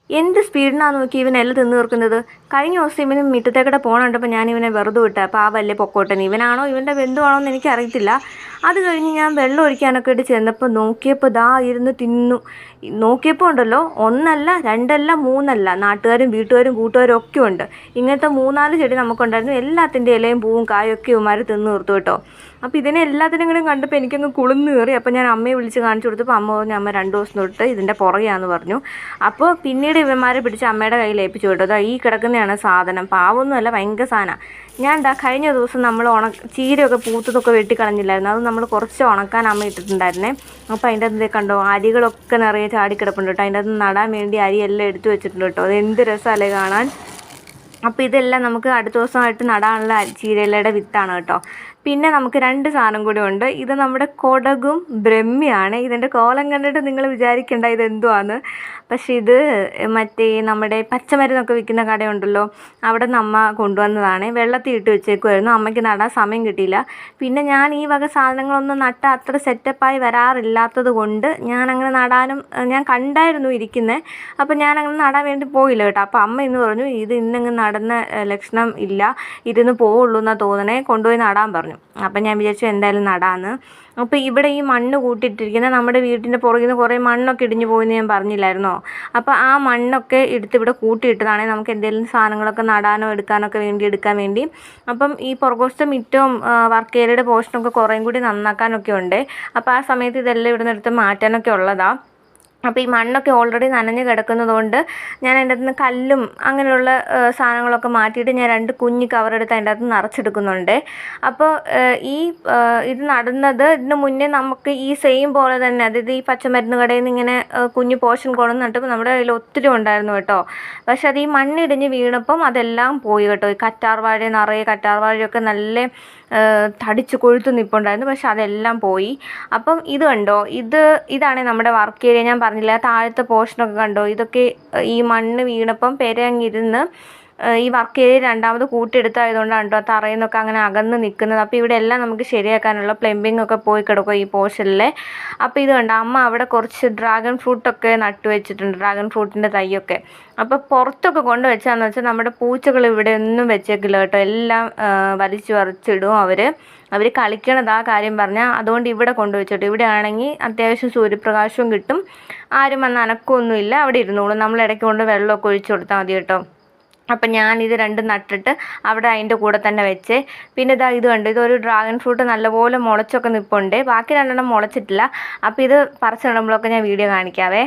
എന്ത് സ്പീഡിനാണ് നോക്കി ഇവൻ എല്ലാം തിന്നു തീർക്കുന്നത്. കഴിഞ്ഞ ദിവസം ഇവന് മുറ്റത്തേക്കൂടെ പോകണുണ്ടപ്പോൾ ഞാൻ ഇവനെ വെറുതെ വിട്ട പാവല്ലേ പൊക്കോട്ടെ. ഇവനാണോ ഇവൻ്റെ ബന്ധുവാണോ എന്ന് എനിക്കറിയത്തില്ല. അത് കഴിഞ്ഞ് ഞാൻ വെള്ളം ഒഴിക്കാനൊക്കെ ആയിട്ട് ചെന്നപ്പോൾ നോക്കിയപ്പോൾ ദാ ഇരുന്ന് തിന്നു. നോക്കിയപ്പോൾ ഉണ്ടല്ലോ, ഒന്നല്ല രണ്ടല്ല മൂന്നല്ല, നാട്ടുകാരും വീട്ടുകാരും കൂട്ടുകാരും ഒക്കെ ഉണ്ട്. ഇങ്ങനത്തെ 3-4 ചെടി നമുക്കുണ്ടായിരുന്നു. എല്ലാത്തിൻ്റെ ഇലയും പൂവും കായൊക്കെ ഇവന്മാർ തിന്നു തീർത്തു കേട്ടോ. അപ്പോൾ ഇതിനെ എല്ലാത്തിനും കൂടെ കണ്ടപ്പോൾ എനിക്കങ്ങ് കുളിർന്ന് കയറി. അപ്പോൾ ഞാൻ അമ്മയെ വിളിച്ച് കാണിച്ചു കൊടുത്തപ്പോൾ അമ്മ പറഞ്ഞു അമ്മ 2 ദിവസം തൊട്ട് ഇതിൻ്റെ പുറകെയാണെന്ന് പറഞ്ഞു. അപ്പോൾ പിന്നീട് ഇവന്മാരെ പിടിച്ച് അമ്മയുടെ കയ്യിൽ ഏൽപ്പിച്ചു കേട്ടോ. അതാ ഈ കിടക്കുന്നതാണ് സാധനം. പാവൊന്നുമല്ല, ഭയങ്കര സാധനം. ഞാൻ കഴിഞ്ഞ ദിവസം നമ്മൾ ചീരയൊക്കെ പൂത്തതൊക്കെ വെട്ടിക്കളഞ്ഞില്ലായിരുന്നു. അത് നമ്മൾ കുറച്ച് ഉണക്കാൻ അമ്മ ഇട്ടിട്ടുണ്ടായിരുന്നേ. അപ്പോൾ അതിൻ്റെ അകത്ത് കണ്ടോ അരികളൊക്കെ നിറയെ ചാടിക്കിടപ്പുണ്ട് കേട്ടോ. അതിൻ്റെ അകത്ത് നടാൻ വേണ്ടി അരിയെല്ലാം എടുത്തു വെച്ചിട്ടുണ്ട് കേട്ടോ. അത് എന്ത് രസമല്ലേ കാണാൻ. അപ്പോൾ ഇതെല്ലാം നമുക്ക് അടുത്ത ദിവസമായിട്ട് നടാനുള്ള ചീരയിലയുടെ വിത്താണ് കേട്ടോ. പിന്നെ നമുക്ക് 2 സാധനം കൂടി ഉണ്ട്. ഇത് നമ്മുടെ കൊടകും ബ്രഹ്മിയാണ്. ഇതിൻ്റെ കോലം കണ്ടിട്ട് നിങ്ങൾ വിചാരിക്കേണ്ട ഇതെന്തുവാന്ന്. പക്ഷേ ഇത് മറ്റേ നമ്മുടെ പച്ചമരുന്നൊക്കെ വിൽക്കുന്ന കടയുണ്ടല്ലോ, അവിടെ നിന്ന് അമ്മ കൊണ്ടുവന്നതാണ്. വെള്ളത്തിൽ ഇട്ട് വെച്ചേക്കുമായിരുന്നു. അമ്മയ്ക്ക് നടാൻ സമയം കിട്ടിയില്ല. പിന്നെ ഞാൻ ഈ വക സാധനങ്ങളൊന്നും നട്ടാൽ അത്ര സെറ്റപ്പായി വരാറില്ലാത്തത് കൊണ്ട് ഞാനങ്ങനെ നടാനും ഞാൻ കണ്ടായിരുന്നു ഇരിക്കുന്നത്. അപ്പോൾ ഞാനങ്ങനെ നടാൻ വേണ്ടി പോയില്ല കേട്ടോ. അപ്പോൾ അമ്മ ഇന്ന് പറഞ്ഞു ഇത് ഇന്നങ്ങ് നടന്ന ലക്ഷണം ഇല്ല, ഇരുന്ന് പോവുള്ളൂ എന്നാണ് തോന്നണേ, കൊണ്ടുപോയി നടാൻ പറഞ്ഞു. അപ്പം ഞാൻ വിചാരിച്ചു എന്തായാലും നടാമെന്ന്. അപ്പോൾ ഇവിടെ ഈ മണ്ണ് കൂട്ടിയിട്ടിരിക്കുന്ന നമ്മുടെ വീട്ടിൻ്റെ പുറകിൽ നിന്ന് കുറേ മണ്ണൊക്കെ ഇടിഞ്ഞു പോയെന്ന് ഞാൻ പറഞ്ഞില്ലായിരുന്നോ. അപ്പോൾ ആ മണ്ണൊക്കെ എടുത്ത് ഇവിടെ കൂട്ടിയിട്ടതാണെങ്കിൽ നമുക്ക് എന്തെങ്കിലും സാധനങ്ങളൊക്കെ നടാനോ എടുക്കാനൊക്കെ എടുക്കാൻ വേണ്ടി. അപ്പം ഈ പുറകുവശത്തെ മിറ്റവും വർക്ക് ഏരിയയുടെ പോർഷനൊക്കെ കുറേയും കൂടി നന്നാക്കാനൊക്കെ ഉണ്ട്. അപ്പോൾ ആ സമയത്ത് ഇതെല്ലാം ഇവിടെ നിന്ന് എടുത്ത് മാറ്റാനൊക്കെ ഉള്ളതാണ്. അപ്പോൾ ഈ മണ്ണൊക്കെ ഓൾറെഡി നനഞ്ഞ് കിടക്കുന്നത് കൊണ്ട് ഞാൻ അതിൻ്റെ അകത്ത് നിന്ന് കല്ലും അങ്ങനെയുള്ള സാധനങ്ങളൊക്കെ മാറ്റിയിട്ട് ഞാൻ 2 കുഞ്ഞ് കവറെടുത്ത് അതിൻ്റെ അകത്ത് നിറച്ചെടുക്കുന്നുണ്ട്. അപ്പോൾ ഇത് നടുന്നത് ഇതിന് മുന്നേ നമുക്ക് ഈ സെയിം പോലെ തന്നെ, അതായത് ഈ പച്ചമരുന്ന് കടയിൽ നിന്ന് ഇങ്ങനെ കുഞ്ഞ് പോർഷൻ കൊണ്ടു നട്ടപ്പോൾ നമ്മുടെ കയ്യിൽ ഒത്തിരി ഉണ്ടായിരുന്നു കേട്ടോ. പക്ഷെ അത് ഈ മണ്ണിടിഞ്ഞ് വീണപ്പം അതെല്ലാം പോയി കേട്ടോ. ഈ കറ്റാർവാഴ നിറയെ കറ്റാർവാഴയൊക്കെ നല്ല തടിച്ച് കൊഴുത്ത് നിൽപ്പുണ്ടായിരുന്നു. പക്ഷെ അതെല്ലാം പോയി. അപ്പം ഇത് കണ്ടോ, ഇതാണ് നമ്മുടെ വർക്ക് ഏരിയ. ഞാൻ പറഞ്ഞില്ല താഴത്തെ പോർഷനൊക്കെ കണ്ടോ, ഇതൊക്കെ ഈ മണ്ണ് വീണപ്പം പെരങ്ങിരുന്ന് ഈ വർക്ക് ഏരിയ രണ്ടാമത് കൂട്ടിയെടുത്തായതുകൊണ്ടാണ് കേട്ടോ തറയിൽ നിന്നൊക്കെ അങ്ങനെ അകന്ന് നിൽക്കുന്നത്. അപ്പോൾ ഇവിടെ എല്ലാം നമുക്ക് ശരിയാക്കാനുള്ള പ്ലംബിംഗ് ഒക്കെ പോയി കിടക്കും ഈ പോർഷനിൽ. അപ്പോൾ ഇത് കണ്ടോ, അമ്മ അവിടെ കുറച്ച് ഡ്രാഗൺ ഫ്രൂട്ടൊക്കെ നട്ടു വെച്ചിട്ടുണ്ട്, ഡ്രാഗൺ ഫ്രൂട്ടിൻ്റെ തൈയൊക്കെ. അപ്പോൾ പുറത്തൊക്കെ കൊണ്ട് വെച്ചാന്ന് വെച്ചാൽ നമ്മുടെ പൂച്ചകൾ ഇവിടെ ഒന്നും വെച്ചേക്കില്ല കേട്ടോ. എല്ലാം വലിച്ചു പറിച്ചിടും അവർ കളിക്കണത് ആ കാര്യം പറഞ്ഞാൽ. അതുകൊണ്ട് ഇവിടെ കൊണ്ടുവച്ചിട്ട് ഇവിടെ ആണെങ്കിൽ അത്യാവശ്യം സൂര്യപ്രകാശവും കിട്ടും, ആരും വന്ന് അനക്കമൊന്നുമില്ല, അവിടെ ഇരുന്നോളും. നമ്മൾ ഇടയ്ക്ക് കൊണ്ട് വെള്ളമൊക്കെ ഒഴിച്ചു കൊടുത്താൽ മതി കേട്ടോ. അപ്പം ഞാനിത് 2 നട്ടിട്ട് അവിടെ അതിൻ്റെ കൂടെ തന്നെ വെച്ചേ. പിന്നെ ഇത് കണ്ടു, ഇതൊരു ഡ്രാഗൺ ഫ്രൂട്ട് നല്ലപോലെ മുളച്ചൊക്കെ നിൽപ്പുണ്ട്. ബാക്കി 2 മുളച്ചിട്ടില്ല. അപ്പോൾ ഇത് പറിച്ചിടുമ്പോഴൊക്കെ ഞാൻ വീഡിയോ കാണിക്കാവേ.